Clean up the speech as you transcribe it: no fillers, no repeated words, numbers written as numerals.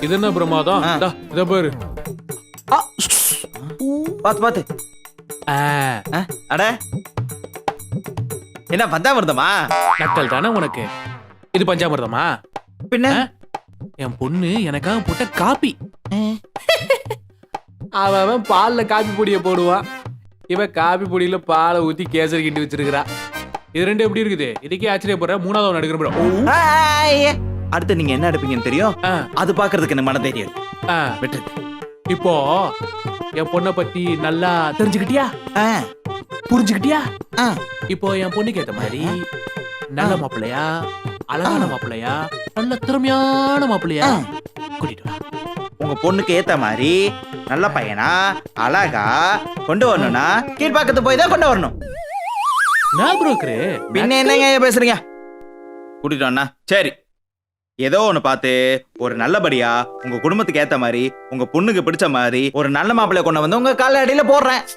இது என்ன பிரமாதம்? இத பாரு. பாத்து பாத்து. அட என்ன பஞ்சாமிர்தமா? நக்கல் தானே உனக்கு. இது பஞ்சாமிர்தமா? பின்ன என் பொண்ணு எனக்காக போட்ட காப்பி. அவன் பால்ல காப்பி பொடிய போடுவான், இவன் காப்பி பொடியில பாலை ஊத்தி கேசரி கிண்டி வச்சிருக்கிறா. இது ரெண்டு எப்படி இருக்குது? இதுக்கே ஆச்சரியப்படுற. மூணாவது ஒன்று எடுக்கிற. அடுத்து நீங்க என்ன எடுப்பீங்கன்னு தெரியும். அது பாக்குறதுக்கு என்ன மன தைரியம் விட்டு. இப்போ என் பொண்ணை பத்தி நல்லா தெரிஞ்சுக்கிட்டியா? புரிஞ்சுக்கிட்டியா? இப்போ என் பொண்ணுக்கு ஏத்த மாதிரி நல்ல மாப்பிள்ளையா, அழகான மாப்பிள்ளையா, நல்ல திறமையான மாப்பிள்ளையா கூட்டிட்டு வா. உங்க பொண்ணுக்கு ஏத்த மாதிரி நல்ல பையனா அழகா கொண்டு வரணும்னா கீழ்பாக்கத்து போய் தான் கொண்டு வரணும். நான் புரோக்கரு. பின்ன என்னங்க பேசுறீங்க? கூட்டிட்டு வாண்ணா. சரி, ஏதோ ஒண்ணு பார்த்து ஒரு நல்லபடியா உங்க குடும்பத்துக்கு ஏத்த மாதிரி உங்க பொண்ணுக்கு பிடிச்ச மாதிரி ஒரு நல்ல மாப்பிள்ளைய கொண்டு வந்து உங்க கால அடியில போடுறேன்.